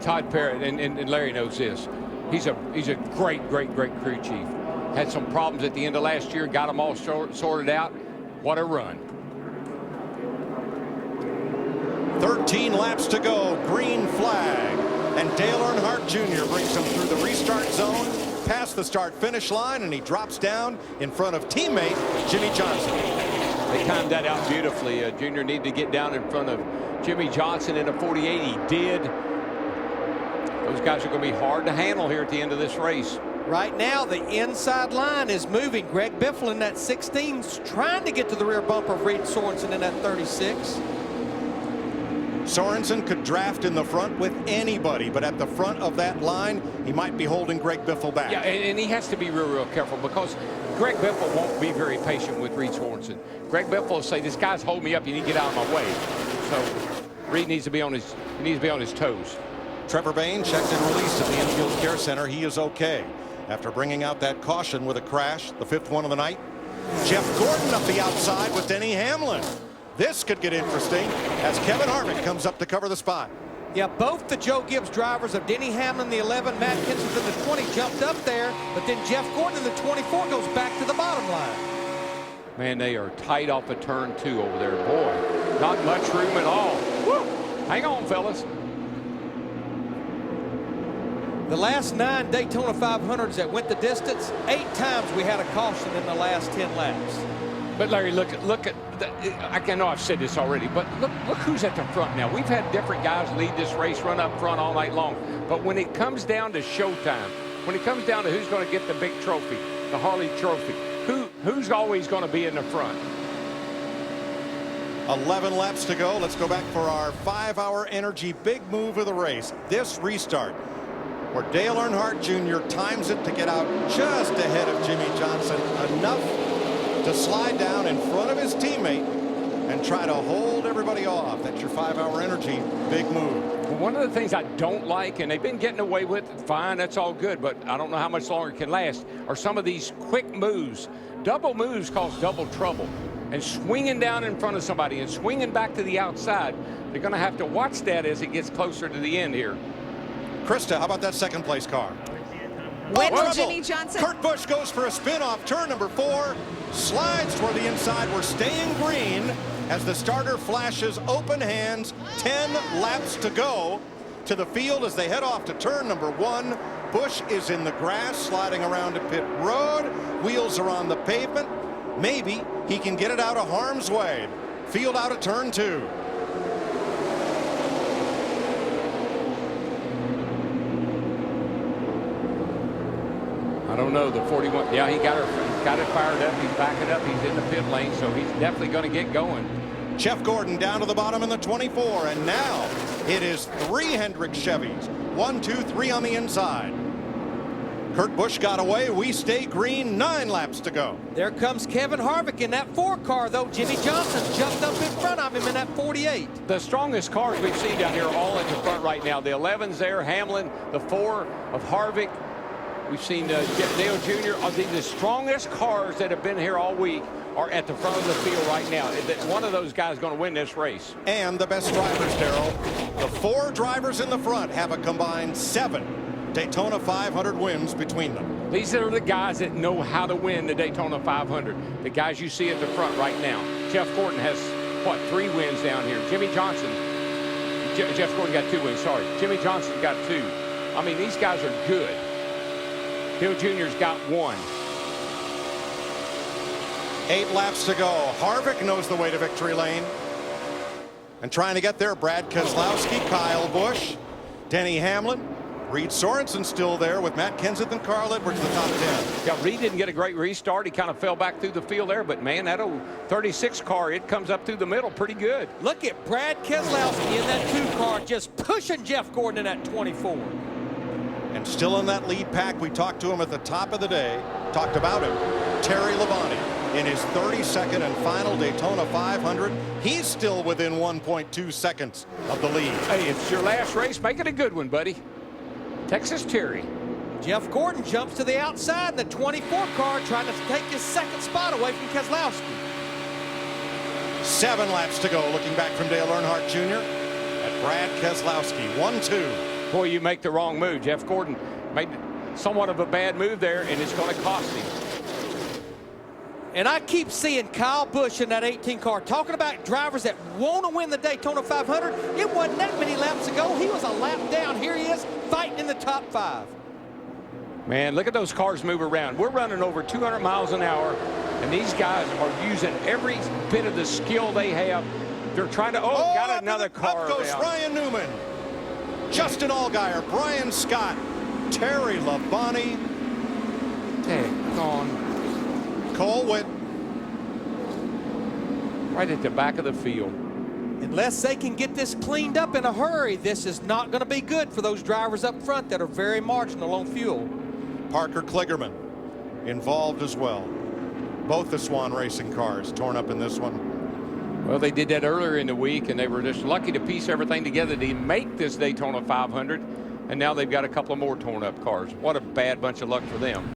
Todd Parrott, and Larry knows this. He's a great crew chief. Had some problems at the end of last year, got them all sorted out. What a run. 13 laps to go, green flag. And Dale Earnhardt Jr. brings him through the restart zone, past the start-finish line, and he drops down in front of teammate Jimmy Johnson. They timed that out beautifully. Junior needed to get down in front of Jimmy Johnson in a 48. He did. Those guys are going to be hard to handle here at the end of this race. Right now, the inside line is moving. Greg Biffle in that 16's trying to get to the rear bumper of Reed Sorensen in that 36. Sorensen could draft in the front with anybody, but at the front of that line, he might be holding Greg Biffle back. Yeah, and he has to be real careful because Greg Biffle won't be very patient with Reed Sorensen. Greg Biffle will say, "This guy's holding me up. You need to get out of my way." So Reed needs to be on his toes. Trevor Bayne checked and released at the infield care center. He is okay after bringing out that caution with a crash, the 5th one of the night. Jeff Gordon up the outside with Denny Hamlin. This could get interesting as Kevin Harvick comes up to cover the spot. Yeah, both the Joe Gibbs drivers of Denny Hamlin, the 11, Matt Kenseth, the 20, jumped up there, but then Jeff Gordon in the 24 goes back to the bottom line. Man, they are tight off of turn 2 over there. Boy, not much room at all. Woo! Hang on, fellas. The last 9 Daytona 500s that went the distance, 8 times we had a caution in the last 10 laps. But Larry, look at I know I've said this already, but look who's at the front now. We've had different guys lead this race, run up front all night long. But when it comes down to showtime, when it comes down to who's going to get the big trophy, the Harley Trophy, who's always going to be in the front? 11 laps to go. Let's go back for our 5-hour energy big move of the race. This restart, where Dale Earnhardt Jr. times it to get out just ahead of Jimmy Johnson, enough to slide down in front of his teammate and try to hold everybody off. That's your 5-hour energy big move. Well, one of the things I don't like, and they've been getting away with it, fine, that's all good, but I don't know how much longer it can last, are some of these quick moves. Double moves cause double trouble. And swinging down in front of somebody and swinging back to the outside, they're going to have to watch that as it gets closer to the end here. Krista, how about that second place car? When Jimmy Johnson. Kurt Busch goes for a spin off turn number 4, slides toward the inside. We're staying green as the starter flashes open hands. 10 laps to go to the field as they head off to turn number 1. Busch is in the grass, sliding around to pit road. Wheels are on the pavement. Maybe he can get it out of harm's way. Field out of turn 2. I don't know, the 41, yeah, he got it fired up. He's backing up. He's in the pit lane, so he's definitely going to get going. Jeff Gordon down to the bottom in the 24, and now it is 3 Hendrick Chevys. 1, 2, 3 on the inside. Kurt Busch got away. We stay green. 9 laps to go. There comes Kevin Harvick in that 4 car, though. Jimmy Johnson jumped up in front of him in that 48. The strongest cars we've seen down here are all at the front right now. The 11's there, Hamlin, the 4 of Harvick. We've seen Dale Jr. The strongest cars that have been here all week are at the front of the field right now. One of those guys is going to win this race. And the best drivers, Darrell. The 4 drivers in the front have a combined 7 Daytona 500 wins between them. These are the guys that know how to win the Daytona 500. The guys you see at the front right now. Jeff Gordon has, what, 3 wins down here. Jimmy Johnson, Jeff Gordon got 2 wins, sorry. Jimmy Johnson got 2. I mean, these guys are good. Dale Jr.'s got 1. 8 laps to go. Harvick knows the way to victory lane. And trying to get there, Brad Keselowski, Kyle Busch, Denny Hamlin, Reed Sorensen still there with Matt Kenseth and Carl Edwards in the top 10. Yeah, Reed didn't get a great restart. He kind of fell back through the field there, but man, that old 36 car, it comes up through the middle pretty good. Look at Brad Keselowski in that 2 car just pushing Jeff Gordon in that 24. And still in that lead pack, we talked to him at the top of the day, talked about him, Terry Labonte in his 32nd and final Daytona 500. He's still within 1.2 seconds of the lead. Hey, it's your last race. Make it a good one, buddy. Texas Terry. Jeff Gordon jumps to the outside in the 24 car, trying to take his 2nd spot away from Keselowski. 7 laps to go, looking back from Dale Earnhardt Jr. at Brad Keselowski. 1-2. Boy, you make the wrong move. Jeff Gordon made somewhat of a bad move there, and it's going to cost him. And I keep seeing Kyle Busch in that 18 car talking about drivers that want to win the Daytona 500. It wasn't that many laps ago. He was a lap down. Here he is fighting in the top 5. Man, look at those cars move around. We're running over 200 miles an hour, and these guys are using every bit of the skill they have. They're trying to, got another car. Up goes down. Ryan Newman, Justin Allgaier, Brian Scott, Terry Labonte, Gone. Cole Witt. Right at the back of the field. Unless they can get this cleaned up in a hurry, this is not going to be good for those drivers up front that are very marginal on fuel. Parker Kligerman involved as well. Both the Swan Racing cars torn up in this one. Well, they did that earlier in the week, and they were just lucky to piece everything together to make this Daytona 500. And now they've got a couple of more torn up cars. What a bad bunch of luck for them.